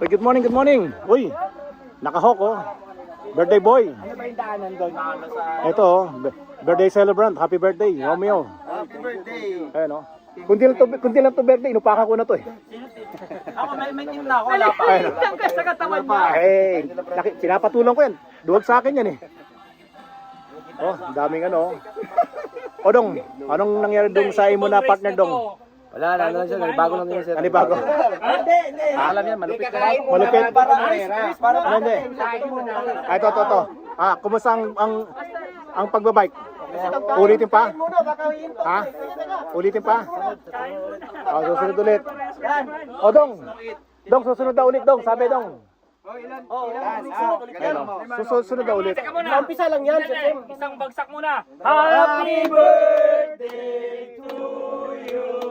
Uy, good morning, good morning. Uy, nakahok oh. Birthday boy. Ano ba yung daanan doon? Ito oh, birthday celebrant. Happy birthday, Romeo. Happy birthday! Ayun oh. Kundi lang to birthday, inupakan ko na to eh. Ako may team na ako, wala pa. Ayun oh. Ka sa katawan niya. Eh, pinapatulang ko yan. Duwag sa akin yan eh. Oh, ang daming ano. O Dong, anong nangyari dong sa imo na partner Dong? Wala, ano siya, bago lang yun sir. Ano bago? Hindi. Alam yan, malupit ka. Malupit? Para Ano hindi? Ah, ito. Ah, kumusta ang pagbabike? Ulitin pa? Ha? Ulitin pa? Ah, susunod ulit. O Dong, susunod na ulit Dong, sabi Dong. Susunod na ulit. Umpisa lang yan. Isang bagsak muna. Happy birthday to you.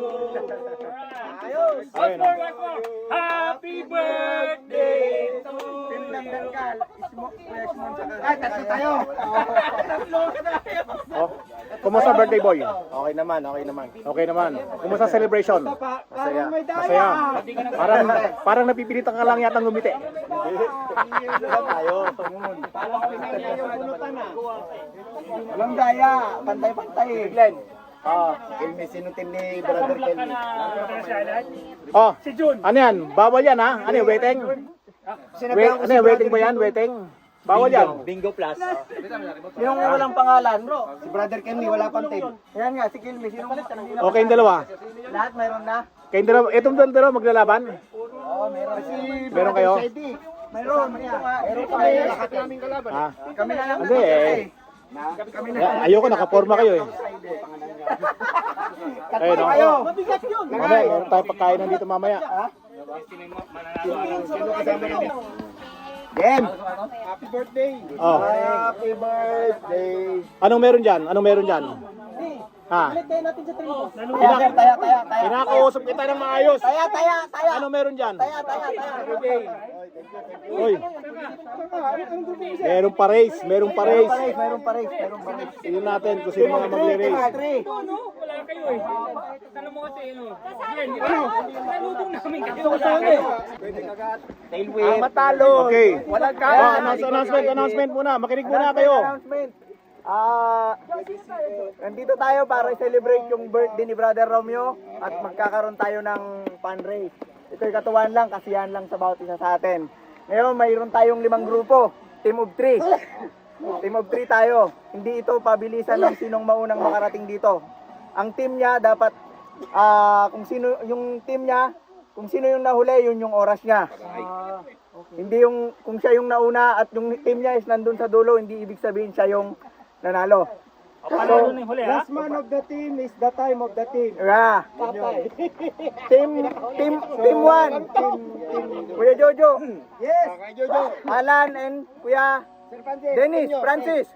Ayun, One more. Happy birthday to you. Ay, tatlo tayo. oh, kumusta birthday boy? Okay naman. Okay naman. Kumusta celebration? Masaya. Masaya. Parang napipilitan ka lang yata ngumiti. Tayo. Walang daya. Pantay-pantay. Glenn. Kelmi, sino team ni Brother Kelmi? Oh, Si Jun. ano yan? Bawal yan ha? Ano yan? Waiting? Ano yan? Waiting ba yan? Waiting? Bawal yan. Bingo Plus. Yung walang pangalan, bro. Si Brother Kenny, wala pang team. Yan nga, si Kilmi. Sino ulit? Okay yung dalawa. Lahat mayroon na. Kayong dalawa, itong dalawa maglalaban? Oo, meron. Si Meron kayo? Mayroon. Meron kami. Lahat naming kalaban. Ha? Kami na lang. Hindi eh. Kami na. Ayoko, nakaporma kayo eh. Ayun o. Kayo. Mabigat yun. Mamaya, meron tayo pagkain dito mamaya. Sino kasama namin? Game. Happy birthday. Oh. Happy birthday. Anong meron dyan? Ha? Taya. Kinakausap kita ng maayos. Taya. Anong meron dyan? Taya. Uy. Meron pa race. Meron pa race. Tingnan natin kung sino mga magre-race. Wala kayo eh. Tanong mo kasi nalutong namin kayo. Tailwind. Matalo. Okay. Walang Announcement muna. Makinig muna kayo. Announcement. Nandito tayo para i-celebrate yung birthday ni Brother Romeo at magkakaroon tayo ng fun race. Ito'y katuwaan lang, kasiyahan lang sa bawat isa sa atin. Ngayon, mayroon tayong 5 grupo, team of 3. Team of 3 tayo. Hindi ito pabilisan ng sinong maunang makarating dito. Ang team niya dapat, kung sino yung nahuli, yun yung oras niya. Hindi yung, kung siya yung nauna at yung team niya is nandun sa dulo, hindi ibig sabihin siya yung nanalo. Panalo na yung huli ha. Last man of the team is the time of the team. Yeah. Team 1. Kuya Jojo. Yes. Alan and Kuya Dennis, Francis.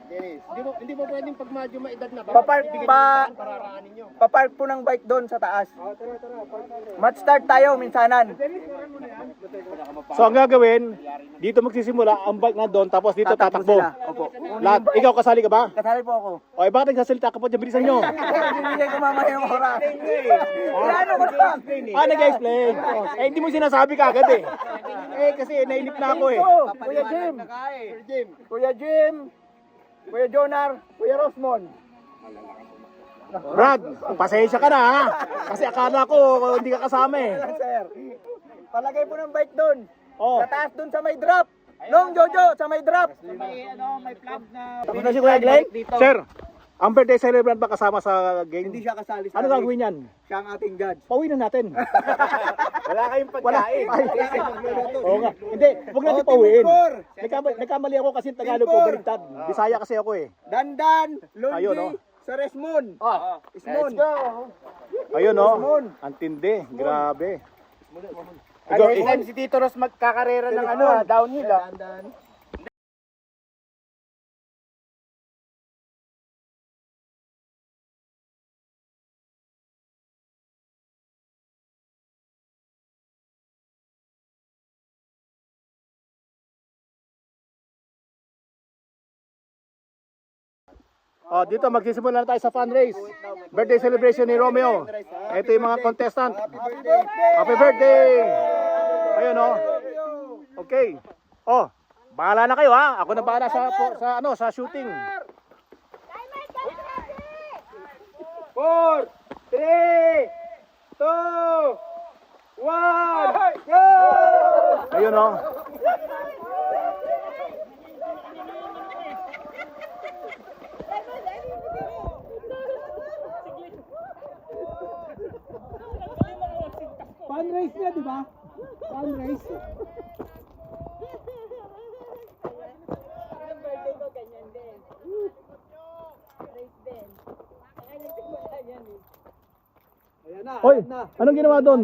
Hindi mo pwedeng pag medyo maedad na Papark po ng bike doon sa taas. Match start tayo minsanan. So ang gagawin, dito magsisimula ang bike na doon tapos dito tatakbo. Opo. Lahat. Ikaw kasali ka ba? Kasali po ako. O bakit nagsasalita ka po dyan? Bilisan nyo. Bibigay ko mamaya yung oras. Ano ko lang? Nag-explain. Hindi mo sinasabi ka agad eh. Kasi nainip na ako eh. Kuya Jim, Kuya Jonar, Kuya Rosmond. Brad, pasensya ka na ha. Kasi akala ko hindi ka kasama eh. Sir, palagay po ng bike doon. Oh. Sa taas doon sa may drop. Long Jojo, sa may drop. May plug na. Tapos na si Kuya Glenn? Sir, ang birthday celebrant ba kasama sa game? Hindi siya kasali sa Ano gagawin yan? Siya ang ating judge. Pauwi na natin. Wala kayong Wala. pagkain. Ay. Oo nga. Hindi, huwag natin pauwiin. Nagkamali ako kasi Tagalog ko, baliktad. Bisaya kasi ako eh. Dandan, Ayun, oh. Lundi, sa Resmond. Ismon. Ayun oh. Ang tindi. Grabe. Next time si Tito Ros magkakarera ng downhill Dito magsisimula na tayo sa fun race. Birthday celebration ni Romeo. Ito yung mga contestant. Happy birthday! Ayun oh. Okay. Oh, bahala na kayo ha. Ako na bahala sa shooting. 4, 3, 2, 1, go! Ayun oh. Fundraise niya, di ba? Fundraise. Ayan na, Hoy, ayan na. anong ginawa doon?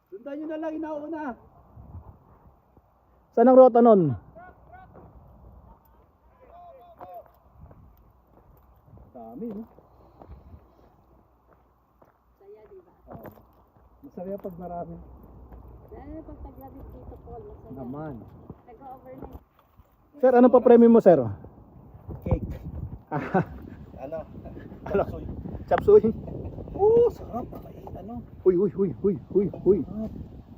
Sundan nyo na lang, inauna. Saan ang rota nun? Dami, no? Saya, di ba? Masaya pag marami. Lalo na pag taglabit dito, Paul, masaya. Naman. Nag-overnight. Sir, ano pa premium mo, sir? Cake. Ano? Ano? Chapsuy. Oo, sarap. Ano? Uy.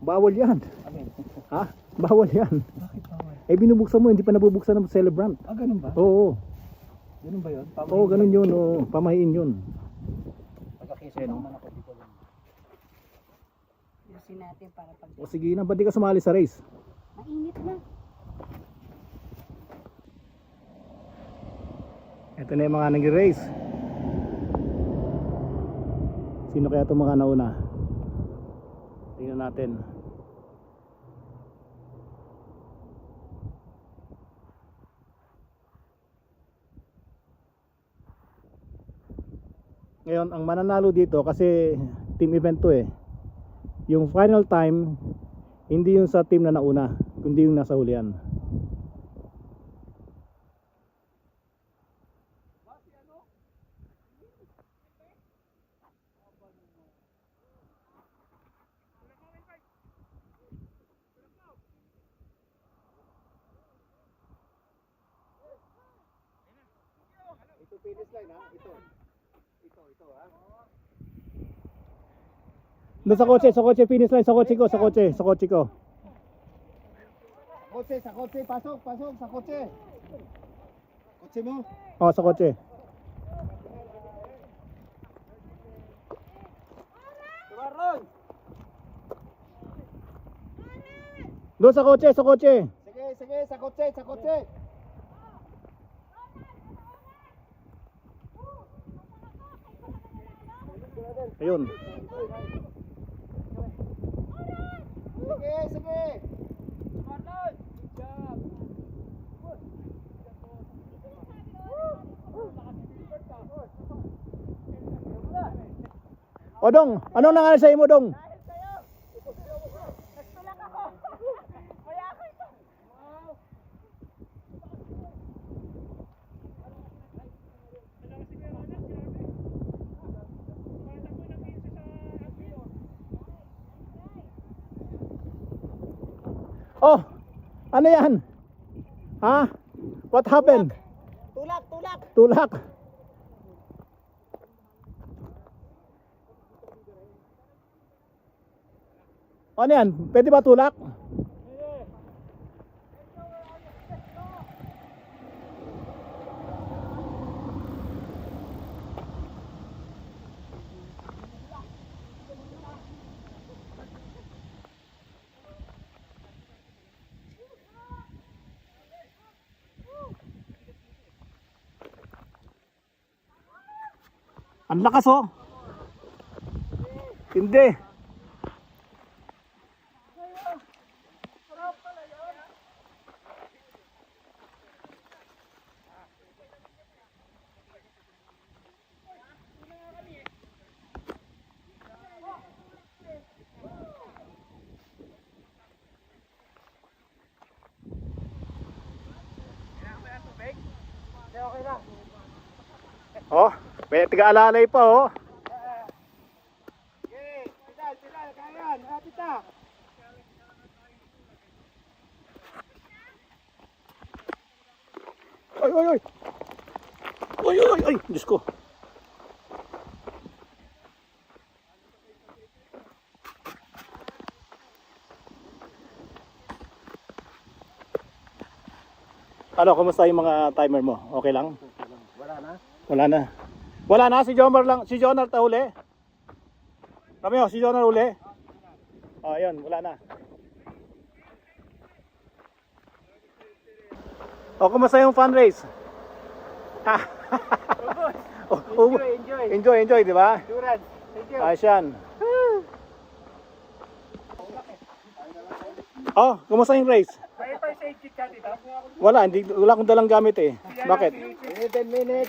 Bawal yan. Amin. Ha? Bawal yan. Bakit bawal? Eh binubuksan mo, hindi pa nabubuksan ng celebrant. Ah, ganun ba? Oo. Ganun ba yun? Oo, ganun yun. Oo. Pamahiin yun. Pagkakiso naman ako dito lang. Yusin natin para pag... O sige na, ba't di ka sumali sa race? Mainit na. Ito na yung mga nag-race. Sino kaya itong mga nauna? Tingnan natin. Ngayon, ang mananalo dito kasi team event to eh. Yung final time, hindi yung sa team na nauna, kundi yung nasa hulihan. Doon sa kotse, finish line, sa kotse ko. Kotse, sa kotse, pasok, sa kotse. Kotse mo. Oh, sa kotse. Tumaron! Doon sa kotse. Sige, sa kotse. Ayun. Sige. O Dong, anong nangyari sa imo Dong? Oh, ano yan? Ha? What happened? Tulak. Ano yan? Pwede ba tulak? Ang lakas oh. Hindi. Oh, may tiga-alalay pa oh. Pedal, kayan, tita. Ay, Diyos ko. Ano, kumusta yung mga timer mo? Okay lang? Wala na. Wala na, si Jomar lang, si Jonar ta uli. Ramyo, si Jonar uli. Oh, ayun, wala na. O, kumusta yung fundraise? Enjoy, di ba? Ayos yan. Oh, kumusta yung race? Wala akong dalang gamit eh. Bakit? 10 minutes.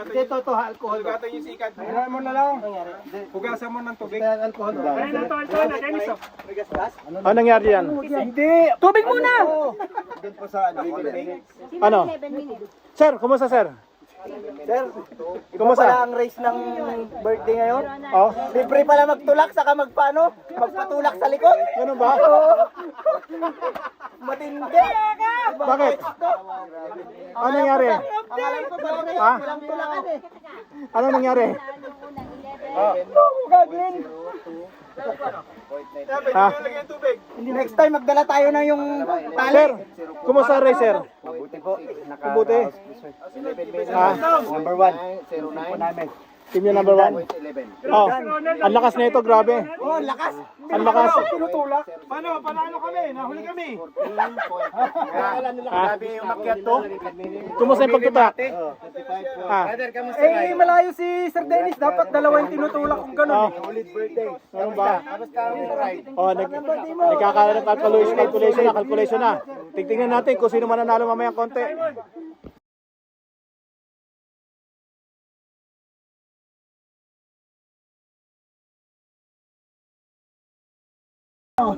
Dito to alcohol. Hugatan yung sikat. Hayaan mo na lang. Hugasan mo ng tubig. Alcohol. Ano nangyari yan? Hindi. Tubig muna. Doon po sa Ano? 11 minutes. Sir, kumusta sir? Sir, Kumusta? pala ang race ng birthday ngayon. Oh, Libre pala magtulak, saka magpatulak sa likod. ganun ba? Matindi. Bakit? Ano nangyari? Ang alam ko pala Ha? walang tulakan eh. Ano nangyari? Gaglin. Ha? Next time magdala tayo na yung tali. Sir, kumusta race sir? Mabuti po. Mabuti. Ha? Number 1. 09. Team yung number 1. Oh, ang lakas na ito, grabe. Oh, lakas. Ang lakas. Tinutulak. Paano? Panalo kami. Nahuli kami. Grabe yung makyat to. Kumusta yung pagtutak? Ha? Eh, malayo si Sir Dennis. Dapat dalawa yung tinutulak kung Oh, gano'n. ganun ba? Oh, nagkakaroon ng calculation na. Tingnan natin kung sino mananalo mamayang konti. Ay,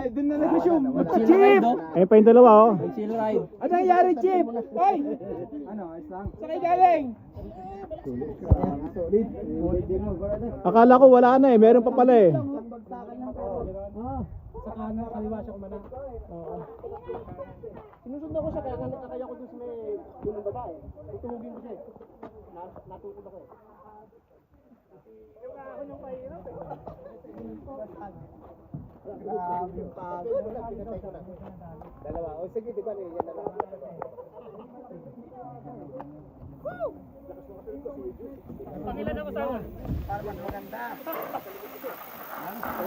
dun na nag-resume. Chip! Ayun pa yung dalawa oh. Ano nangyari, Chip? Ay! Ano, ayos lang. Sakay galing! Akala ko wala na eh, meron pa pala eh. Sa kanan, kaliwa siya kumana. Sinusundan ko siya, kaya ko dun sa may yung babae. Tutulugin ko siya eh. Natutulog ako eh. Yung ako nung pahirap eh. Dalawa. O sige, di ba yan na lang. Pangilan ako sama.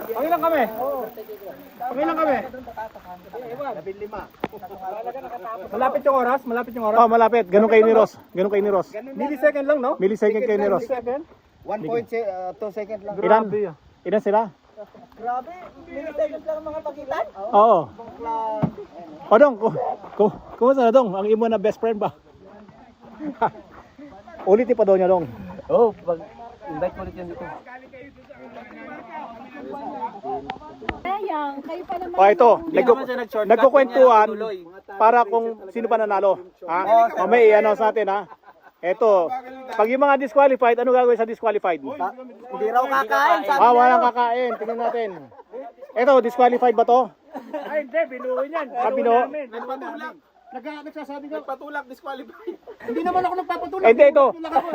Pangilan kami? Pangilan kami? Malapit yung oras? Malapit yung oras? Oh, malapit. Ganun kay ni Ross. Ganun kay ni Ross. Millisecond lang, no? Millisecond kay ni Ross. 1.2 second lang. Ilan sila? Grabe, millisecond lang ang mga pagitan. Oo. O Dong, kumusta na Dong? Ang imo na best friend ba? Ulitin pa daw niya Dong. Oh, pag invite ko ulit yan dito. Sayang, kayo pa naman. O ito, nagkukwentuhan para kung sino pa nanalo. Ha? Mamaya i-announce natin ha. Ito, pag yung mga disqualified, ano gagawin sa disqualified? Hindi raw kakain, sabi Ah, walang kakain. Tingnan natin. Ito, disqualified ba to? Ay, hindi. Binuhin yan. Ah, binuo? Nagsasabi nga. Nagpatulak. Disqualified. Hindi naman ako nagpapatulog. Eh, hindi ito.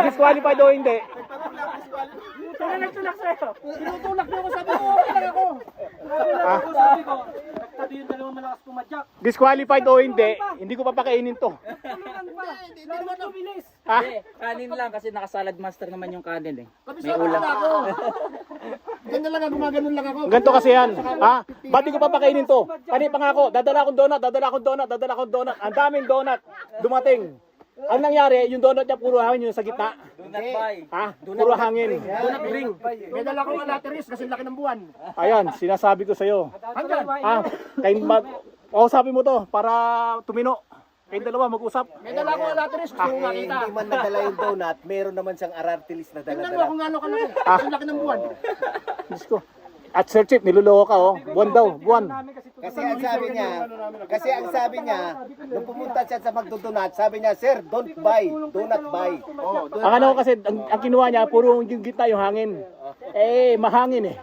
Disqualified o hindi? Sino nagtulak sa'yo? Tinutulak niyo ako, sabi ko, okay lang ako. Ah, Sabi ko, sabi yung dalawang malakas pumadyak. disqualified o hindi ko papakainin to. Hindi naman ako bilis. Ha? Kanin lang kasi nakasalad master naman yung kanin eh. May ulam ako. Ganyan lang ako, gumaganon lang ako. Ganito kasi yan. Ha? Ba't di ko papakainin to? Pani pangako, dadala akong donut. Ang daming donut dumating. Ang nangyari, yung donut niya puro hangin yung sa gitna. Donut buy. Ha? Puro hangin. Donut ring. May dala akong alateris kasi laki ng buwan. Ayan, sinasabi ko sa iyo. Hanggang. Sabi mo to para tumino. Kayong dalawa mag-usap. May dala akong alateris gusto kong makita. Hindi man nadala yung donut, meron naman siyang arartilis na Tingnan mo dala-dala. kung gaano kalaki. Ang laki ng buwan. Diyos ko. At Sir Chip, niloloko ka oh. Buwan daw, buwan. Kasi ang sabi niya, nung pumunta siya sa magdodonut, sabi niya, sir, don't buy, do not buy. Ang ano kasi, ang kinuha niya, puro yung gitna yung hangin. Eh, mahangin eh.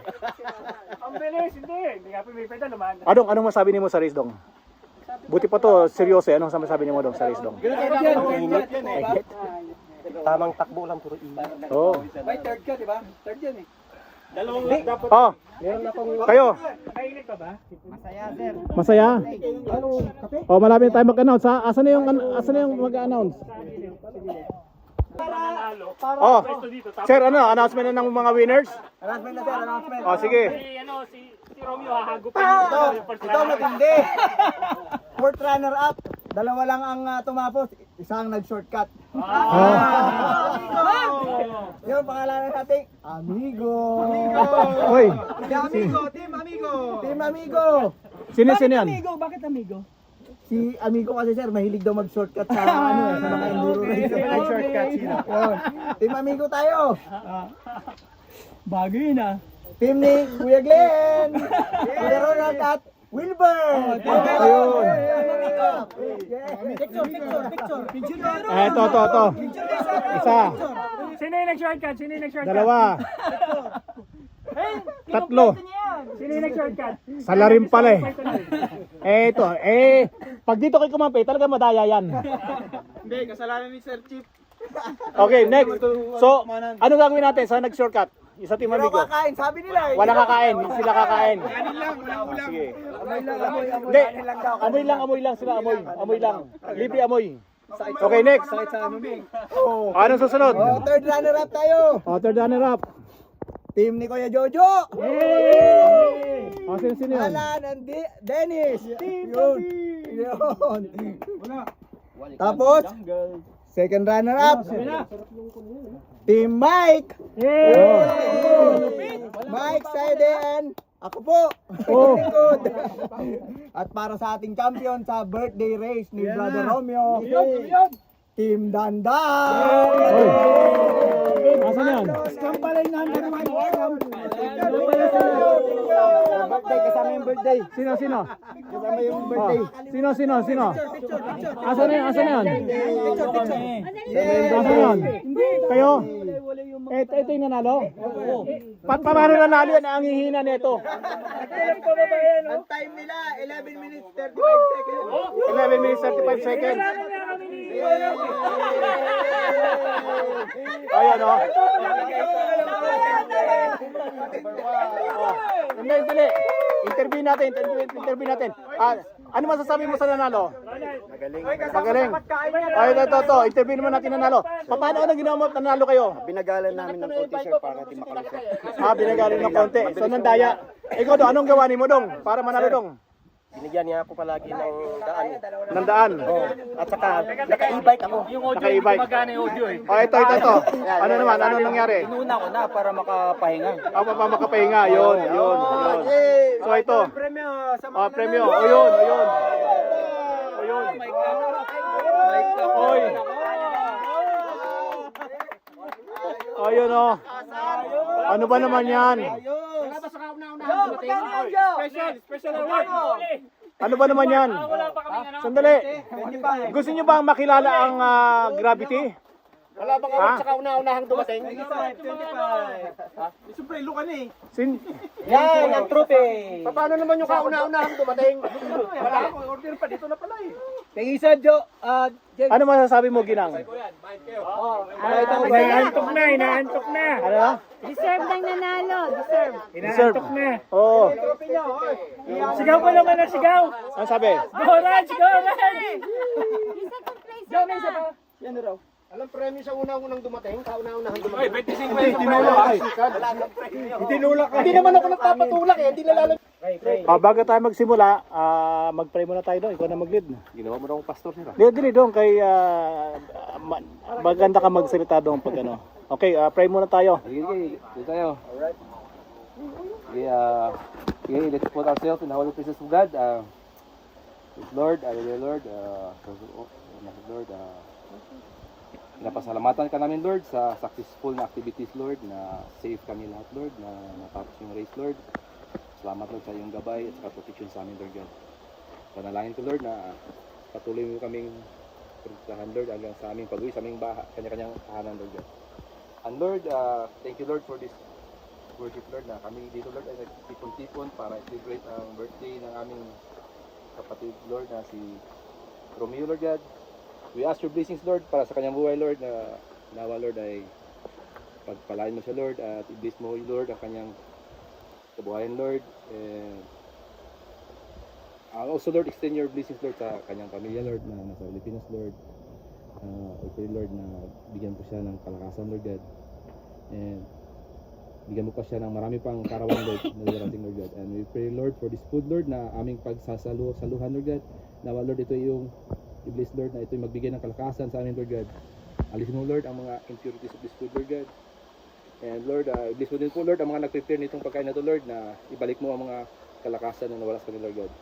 Ang bilis. Hindi. Hindi nga pumipeda naman. Anong masabi niyo mo sa race dong? Buti pa to, seryoso eh. Anong masabi niyo mo dong sa race dong? Tamang takbo lang, puro init. Oo. May third ka, di ba? Third yan eh. Oh, kayo. Masaya? Oh, malapit na tayo mag-announce ha. Asan na yung mag-announce? Oh, sir, announcement na ng mga winners? Announcement na sir, announcement. Oh, sige. Si Romeo hahagupin Ito matindi. Fourth runner up. Dalawa lang ang tumapos. Isang nag-shortcut. Yung pangalan natin, Amigo. Hoy, Team Amigo. sino yan? Bakit amigo? Si Amigo kasi sir, mahilig daw mag-shortcut sa sa mga enduro race. Shortcut sila. Team Amigo tayo. Bago yun ah. Team ni Kuya Glenn. Kuya Ronald at Wilbur. Ayun. Picture. Ito. Isa, Sino yung nag-shortcut? dalawa, tatlo. Sino yung nag-shortcut? Salarin pala eh. Ito, pag dito kayo kumampi, talaga madaya yan. Hindi, kasalanan ni Sir Chief. Okay, next. So, ano gagawin natin sa nag-shortcut? Isa team Pero amigo. kakain, sabi nila. Wala kakain, sila kakain. Kanin lang, walang ulam. Sige. Amoy. Hindi, amoy lang sila, amoy lang. Libre amoy. Okay, next. Anong susunod? Oh, third runner up tayo. Third runner up. Team ni Kuya Jojo. Sino yun? Alan and Dennis. Yun. Tapos, second runner up. Team Mike. Mike, Saide, and ako po. Good. At para sa ating champion sa birthday race ni Brother Romeo, Team Dandan. Asan yan? Birthday, kasama yung birthday. Sino? Kasama yung birthday. Sino? Asan na yan? Asan yan? Kayo? Ito yung nanalo? Paano nanalo yan? Ang hihina nito. Ang time nila, 11 minutes 35 seconds. 11 minutes 35 seconds. Ayan o. Dali. Interview natin. Ano masasabi mo sa nanalo? Magaling. Ay, ito. Interview naman natin nanalo. Paano ginawa mo nanalo kayo? Binagalan namin ng konti sir para di makalusot. Binagaling ng konti. So, nandaya. Ikaw do, anong gawa ni mo dong? Para manalo dong? Binigyan niya ako palagi ng daan. Ng daan. At saka, naka-e-bike ako. Yung audio, Naka-e-bike. hindi gumagana yung audio eh. Ito. Ano naman? Ano nangyari? Inuna ko na para makapahinga. Makapahinga. Yun. So, ito. Premyo sa mga Premyo. O, yun. Oy. Ayun o. Ano ba naman yan? Special award. Ano ba naman yan? Wala pa kami ano. Sandali. Gusto niyo bang makilala ang Gravity? Wala bang award sa kauna-unahang dumating? Siyempre, luka na eh. Yan, ang trophy. Paano naman yung kauna-unahang dumating? Wala ako, order pa dito na pala eh. Tingisa, Jo. Ano masasabi mo, Ginang? Inaantok na. Ano? Deserve ng nanalo. Deserve. Deserve. Oo. Sigaw pa naman ang sigaw. Ano sabi? Go Raj! Yan na raw. Alam premyo sa unang-unang dumating, kauna-unahang dumating. Hindi naman ako nagpapatulak eh, hindi nalala. Bago tayo magsimula, mag-pray muna tayo doon. Ikaw na mag-lead. Ginawa mo daw pastor sir. Dili doon kay maganda ka magsalita doon pag ano. Okay, pray muna tayo. Sige, tayo. Alright. Okay, let's put ourselves in the holy presence of God. Lord, Lord, pinapasalamatan ka namin, Lord, sa successful na activities, Lord, na safe kami lahat, Lord, na natapos yung race, Lord. Salamat, Lord, sa iyong gabay at sa protection sa amin, Lord God. Panalangin ko, Lord, na patuloy mo kaming protektahan, Lord, hanggang sa aming pag-uwi, sa aming kanya-kanyang tahanan, Lord God. And Lord, thank you, Lord, for this worship, Lord, na kami dito, Lord, ay nagtipon-tipon para celebrate ang birthday ng aming kapatid, Lord, na si Romeo, Lord God. We ask your blessings, Lord, para sa kanyang buhay, Lord, na nawa, Lord, ay pagpalain mo siya, Lord, at i-bless mo, Lord, ang kanyang kabuhayan, Lord. And also, Lord, extend your blessings, Lord, sa kanyang pamilya, Lord, na nasa Pilipinas, Lord. I pray, Lord, na bigyan po siya ng kalakasan, Lord God. And bigyan mo pa siya ng marami pang karawang, Lord, na darating, Lord God. And we pray, Lord, for this food, Lord, na aming pagsasaluhan, Lord God. Na, Lord, ito yung i-bless, Lord, na ito yung magbigay ng kalakasan sa amin, Lord God. Alisin mo, Lord, ang mga impurities of this food, Lord God. And Lord, i-bless mo din po, Lord, ang mga nag-prepare nitong pagkain na ito, Lord, na ibalik mo ang mga kalakasan na nawala sa kanila, Lord God.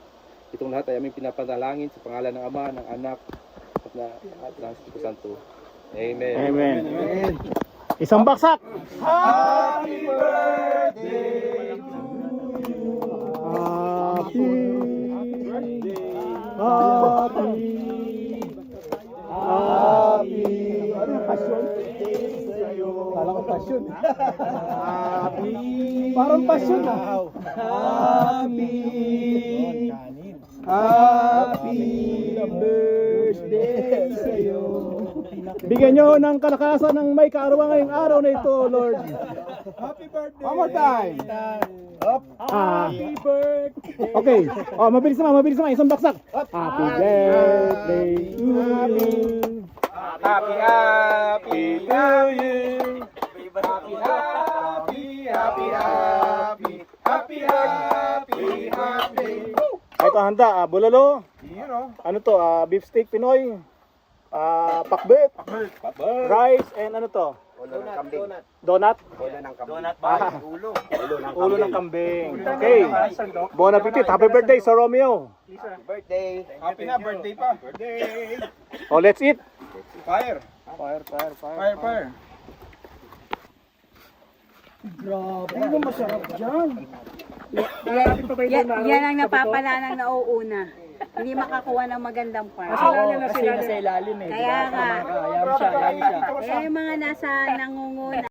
Itong lahat ay aming pinapanalangin sa pangalan ng Ama, ng Anak, at ng Espiritu Santo. Amen. Amen. Isang baksak! Happy birthday! Happy ano yung pasyon? Kala ko pasyon. Happy parang pasyon ah. Happy birthday sa'yo. Bigyan nyo ng kalakasan ng may kaarawan ngayong araw na ito, Lord. Happy birthday! One more time! Happy birthday! Okay. Oh, mabilis naman. Isang baksak. Happy birthday to you. Happy to you. Happy. Ito handa, bulalo. Ano to? Beef steak Pinoy. Pakbet. Rice and ano to? Donut. Ulo ng kambing. Okay. Bon appetit. Happy birthday sa Romeo. Birthday! Happy na, birthday pa. Oh, let's eat. Fire. Yan ang napapala ng nauuna. Hindi makakuha ng magandang part. Kasi nasa ilalim eh. Kaya nga. Yam siya. Eh, mga nasa nangunguna.